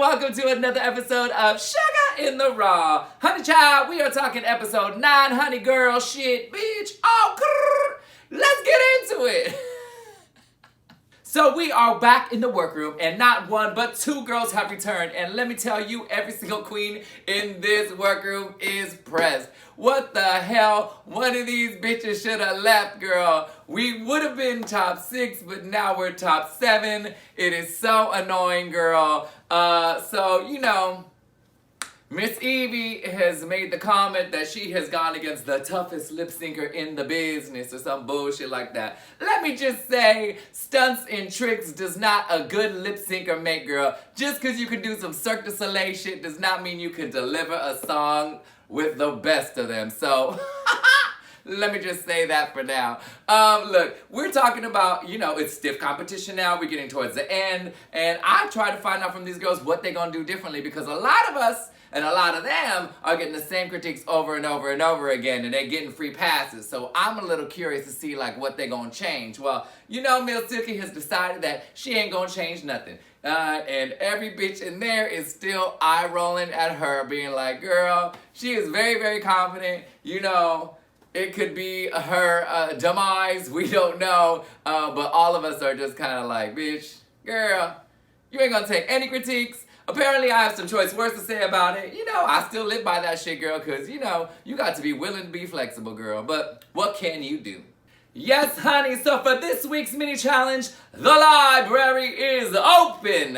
welcome to another episode of Shuga In The Raw. Honey child, we are talking episode 9, honey girl, shit, bitch, oh, grrr. Let's get into it. So we are back in the workroom, and not one but two girls have returned. And let me tell you, every single queen in this workroom is pressed. What the hell? One of these bitches should have left, girl. We would have been top 6, but now we're top 7. It is so annoying, girl. Miss Evie has made the comment that she has gone against the toughest lip syncer in the business or some bullshit like that. Let me just say, stunts and tricks does not a good lip syncer make, girl. Just because you can do some Cirque du Soleil shit does not mean you can deliver a song with the best of them. So, let me just say that for now. Look, we're talking about, it's stiff competition now. We're getting towards the end. And I try to find out from these girls what they're going to do differently, because a lot of us and a lot of them are getting the same critiques over and over and over again, and they're getting free passes. So I'm a little curious to see what they're gonna change. Well, Miss Silky has decided that she ain't gonna change nothing. And every bitch in there is still eye rolling at her, being like, girl, she is very, very confident. It could be her demise, we don't know. But all of us are just kind of like, bitch, girl, you ain't gonna take any critiques. Apparently, I have some choice words to say about it. I still live by that shit, girl, because, you got to be willing to be flexible, girl. But what can you do? Yes, honey, so for this week's mini challenge, the library is open.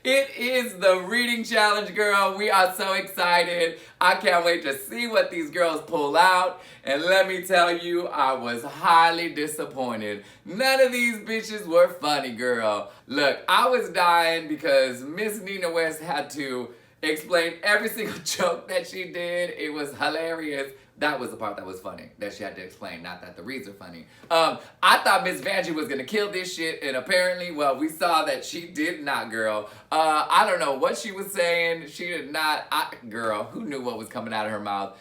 It is the reading challenge, girl. We are so excited. I can't wait to see what these girls pull out. And let me tell you, I was highly disappointed. None of these bitches were funny, girl. Look, I was dying because Miss Nina West had to explain every single joke that she did. It was hilarious. That was the part that was funny, that she had to explain, not that the reads are funny. I thought Miss Vanjie was gonna kill this shit, and apparently, well, we saw that she did not, girl. I don't know what she was saying. She did not, girl, who knew what was coming out of her mouth?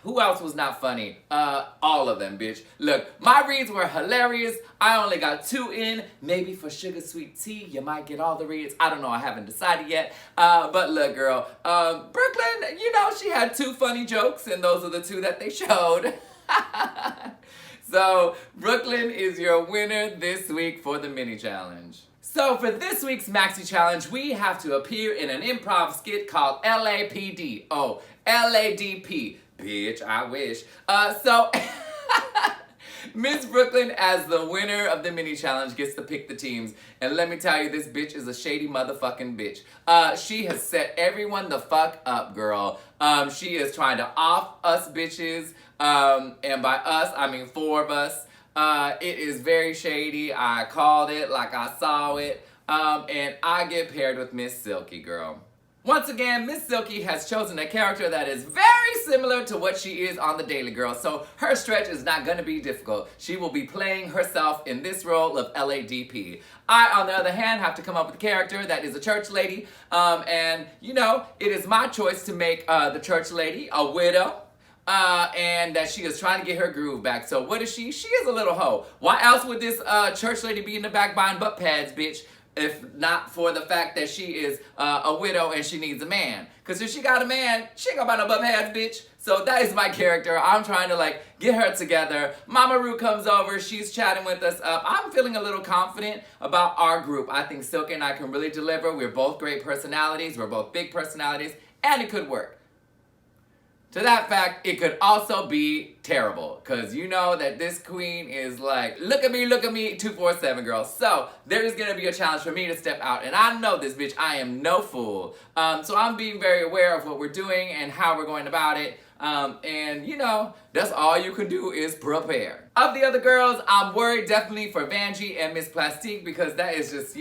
Who else was not funny? All of them, bitch. Look, my reads were hilarious. I only got 2 in. Maybe for Sugar Sweet Tea, you might get all the reads. I don't know. I haven't decided yet. But look, girl. Brooklyn, she had 2 funny jokes, and those are the 2 that they showed. So, Brooklyn is your winner this week for the mini challenge. So for this week's maxi challenge, we have to appear in an improv skit called LAPD. Oh, LADP. Bitch, I wish. Miss Brooklyn, as the winner of the mini challenge, gets to pick the teams. And let me tell you, this bitch is a shady motherfucking bitch. She has set everyone the fuck up, girl. She is trying to off us bitches. And by us, I mean 4 of us. It is very shady. I called it like I saw it. And I get paired with Miss Silky, girl. Once again, Miss Silky has chosen a character that is very similar to what she is on the Daily, girl. So her stretch is not going to be difficult. She will be playing herself in this role of LADP. I, on the other hand, have to come up with a character that is a church lady. It is my choice to make the church lady a widow. And that she is trying to get her groove back. So what is she? She is a little hoe. Why else would this church lady be in the back buying butt pads, bitch? If not for the fact that she is a widow and she needs a man. Because if she got a man, she ain't gonna buy no butt pads, bitch. So that is my character. I'm trying to get her together. Mama Ru comes over. She's chatting with us up. I'm feeling a little confident about our group. I think Silky and I can really deliver. We're both great personalities. We're both big personalities. And it could work. To that fact, it could also be terrible, because you know that this queen is like, look at me, 247, girl. So there is going to be a challenge for me to step out, and I know this, bitch. I am no fool. So I'm being very aware of what we're doing and how we're going about it. That's all you can do is prepare. Of the other girls, I'm worried definitely for Vanjie and Miss Plastique, because that is just,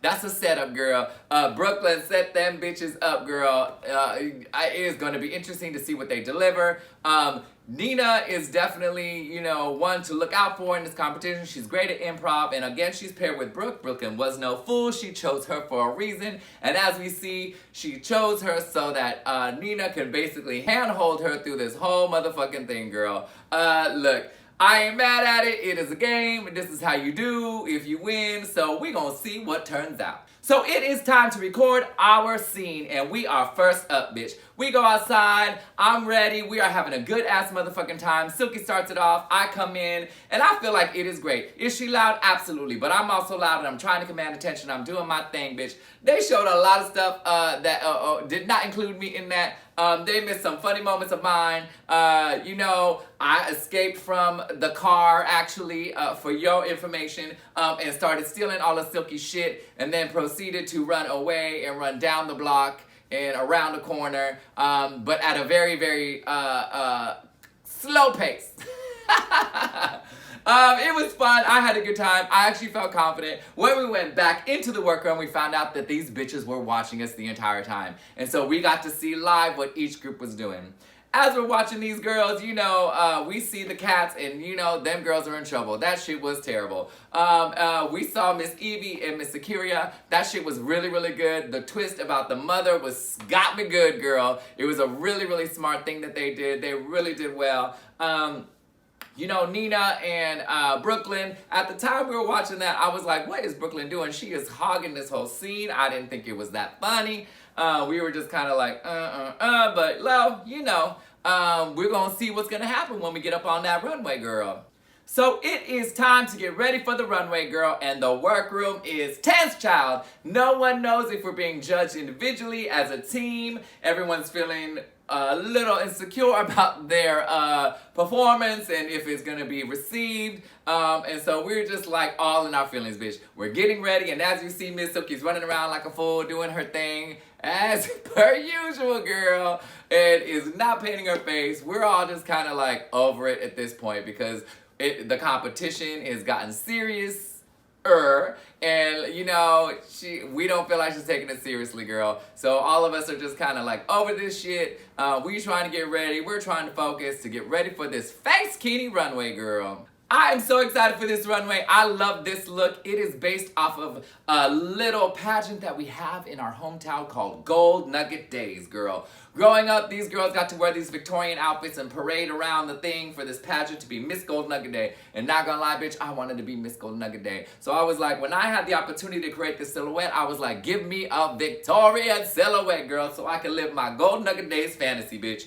that's a setup, girl. Brooklyn set them bitches up, girl. It is going to be interesting to see what they deliver. Nina is definitely, one to look out for in this competition. She's great at improv, and again, she's paired with Brooke. Brooklyn was no fool. She chose her for a reason, and as we see, she chose her so that Nina can basically handhold her through this whole motherfucking thing, girl. Look, I ain't mad at it. It is a game. This is how you do if you win, so we gonna see what turns out. So it is time to record our scene, and we are first up, bitch. We go outside, I'm ready, we are having a good ass motherfucking time. Silky starts it off, I come in, and I feel like it is great. Is she loud? Absolutely, but I'm also loud and I'm trying to command attention. I'm doing my thing, bitch. They showed a lot of stuff that did not include me in that. They missed some funny moments of mine. You know, I escaped from the car, actually, for your information, and started stealing all the Silky shit, and then proceeded to run away and run down the block and around the corner, but at a very, very slow pace. It was fun. I had a good time. I actually felt confident. When we went back into the workroom, we found out that these bitches were watching us the entire time. And so we got to see live what each group was doing. As we're watching these girls, you know, we see the cats and, you know, them girls are in trouble. That shit was terrible. We saw Miss Evie and Miss Sakiria. That shit was really, really good. The twist about the mother got me good, girl. It was a really, really smart thing that they did. They really did well. You know, Nina and Brooklyn, at the time we were watching that, I was like, what is Brooklyn doing? She is hogging this whole scene. I didn't think it was that funny. We were just kind of like, but, well, you know, we're going to see what's going to happen when we get up on that runway, girl. So it is time to get ready for the runway, girl, and the workroom is tense, child. No one knows if we're being judged individually, as a team. Everyone's feeling a little insecure about their performance and if it's gonna be received. And so we're just like all in our feelings, bitch. We're getting ready, and as you see, Miss Silky's running around like a fool, doing her thing as per usual, girl, and is not painting her face. We're all just kind of like over it at this point because the competition has gotten serious. And you know, we don't feel like she's taking it seriously, girl. So all of us are just kind of like over this shit. We trying to get ready. We're trying to focus to get ready for this face kitty runway, girl. I am so excited for this runway. I love this look. It is based off of a little pageant that we have in our hometown called Gold Nugget Days, girl. Growing up, these girls got to wear these Victorian outfits and parade around the thing for this pageant to be Miss Gold Nugget Day. And not gonna lie, bitch, I wanted to be Miss Gold Nugget Day. So I was like, when I had the opportunity to create this silhouette, I was like, give me a Victorian silhouette, girl, so I can live my Gold Nugget Days fantasy, bitch.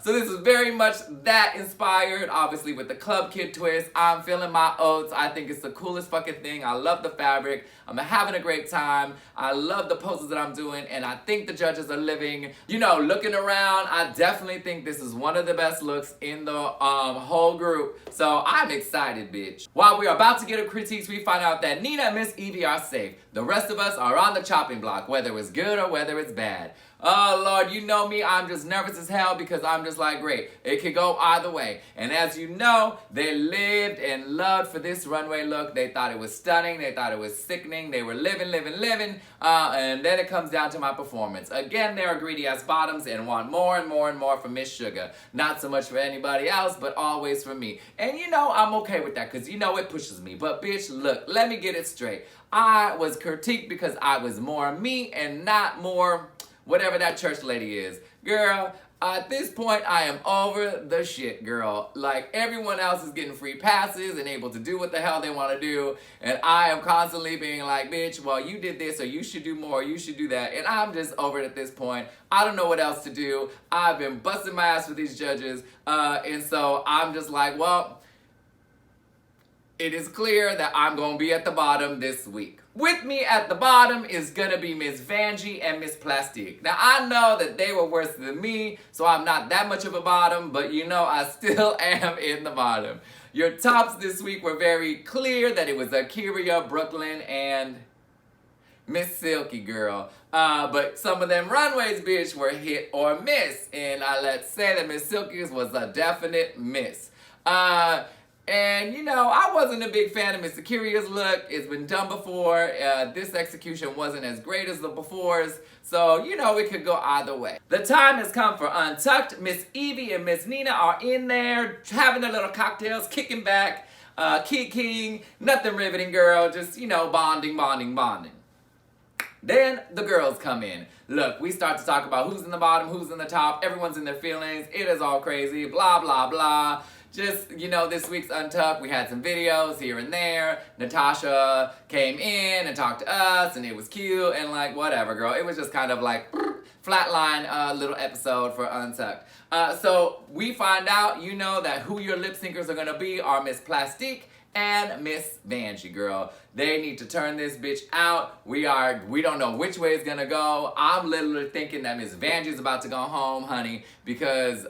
So this is very much that inspired, obviously with the Club Kid twist. I'm feeling my oats. I think it's the coolest fucking thing. I love the fabric. I'm having a great time. I love the poses that I'm doing, and I think the judges are living. You know, looking around, I definitely think this is one of the best looks in the whole group. So I'm excited, bitch. While we're about to get a critiques, we find out that Nina and Miss Evie are safe. The rest of us are on the chopping block, whether it's good or whether it's bad. Oh, Lord, you know me. I'm just nervous as hell because I'm just like, great. It could go either way. And as you know, they lived and loved for this runway look. They thought it was stunning. They thought it was sickening. They were living. And then it comes down to my performance. Again, they are greedy as bottoms and want more and more and more from Miss Shuga. Not so much for anybody else, but always for me. And you know, I'm okay with that because you know it pushes me. But bitch, look, let me get it straight. I was critiqued because I was more me and not more whatever that church lady is. Girl, at this point, I am over the shit, girl. Like, everyone else is getting free passes and able to do what the hell they want to do. And I am constantly being like, bitch, well, you did this, or you should do more, you should do that. And I'm just over it at this point. I don't know what else to do. I've been busting my ass with these judges. And so I'm just like, well, it is clear that I'm going to be at the bottom this week. With me at the bottom is going to be Miss Vanjie and Miss Plastique. Now, I know that they were worse than me, so I'm not that much of a bottom, but you know I still am in the bottom. Your tops this week were very clear that it was Akiria, Brooklyn, and Miss Silky, girl. But some of them runways, bitch, were hit or miss. And let's say that Miss Silky's was a definite miss. And, you know, I wasn't a big fan of Miss Akiria's look. It's been done before. This execution wasn't as great as the befores. So, you know, it could go either way. The time has come for Untucked. Miss Evie and Miss Nina are in there having their little cocktails, kicking back, kicking. Nothing riveting, girl. Just, you know, bonding. Then the girls come in. Look, we start to talk about who's in the bottom, who's in the top. Everyone's in their feelings. It is all crazy. Blah, blah, blah. just, this week's Untucked, we had some videos here and there. Natasha came in and talked to us, and it was cute, and like, whatever, girl. It was just kind of like, flatline little episode for Untucked. So we find out, that who your lip syncers are gonna be are Miss Plastique and Miss Vanjie, girl. They need to turn this bitch out. We don't know which way it's gonna go. I'm literally thinking that Miss Vanjie's about to go home, honey, because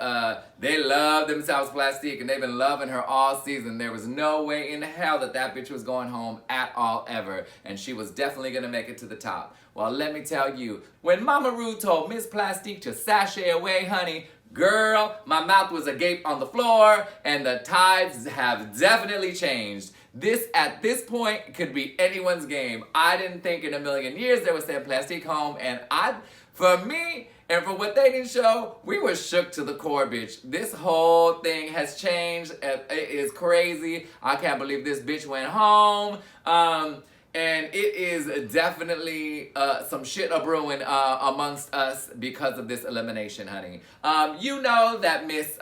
they love themselves Plastique, and they've been loving her all season. There was no way in hell that bitch was going home at all, ever. And she was definitely gonna make it to the top. Well, let me tell you, when Mama Ru told Miss Plastique to sashay away, honey, girl, my mouth was agape on the floor, and the tides have definitely changed. At this point, could be anyone's game. I didn't think in a million years they would send Plastique home, and for me, and for what they didn't show, we were shook to the core, bitch. This whole thing has changed. It is crazy. I can't believe this bitch went home. And it is definitely some shit a-brewing amongst us because of this elimination, honey. You know that Miss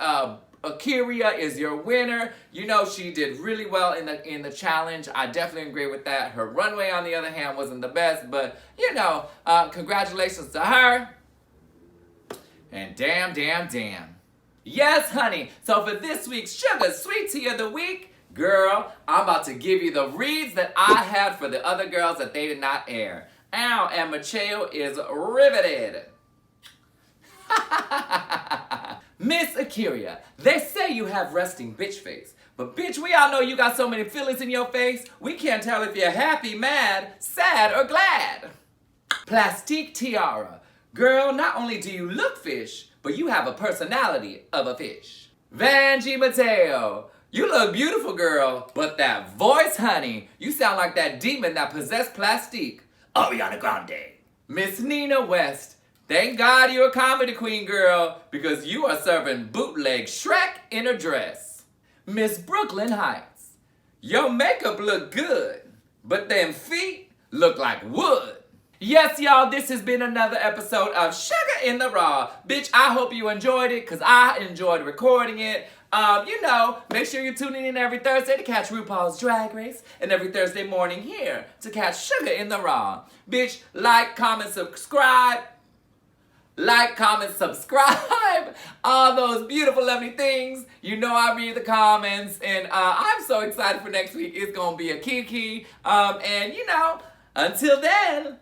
Akiria is your winner. You know she did really well in the challenge. I definitely agree with that. Her runway, on the other hand, wasn't the best, but congratulations to her. And damn. Yes, honey. So for this week's Sugar Sweet Tea of the Week, girl, I'm about to give you the reads that I had for the other girls that they did not air. Ow, and Mateo is riveted. Miss Akiria, they say you have resting bitch face. But bitch, we all know you got so many feelings in your face, we can't tell if you're happy, mad, sad, or glad. Plastique Tiara. Girl, not only do you look fish, but you have a personality of a fish. Vanjie Mateo. You look beautiful, girl, but that voice, honey, you sound like that demon that possessed Plastique. Ariana Grande. Miss Nina West, thank God you're a comedy queen, girl, because you are serving bootleg Shrek in a dress. Miss Brooklyn Heights, your makeup look good, but them feet look like wood. Yes, y'all, this has been another episode of Shuga In The Raw. Bitch, I hope you enjoyed it, because I enjoyed recording it. Make sure you're tuning in every Thursday to catch RuPaul's Drag Race, and every Thursday morning here to catch Shuga In The Raw. Bitch, like, comment, subscribe. Like, comment, subscribe. All those beautiful, lovely things. You know I read the comments, and I'm so excited for next week. It's gonna be a kiki. Until then.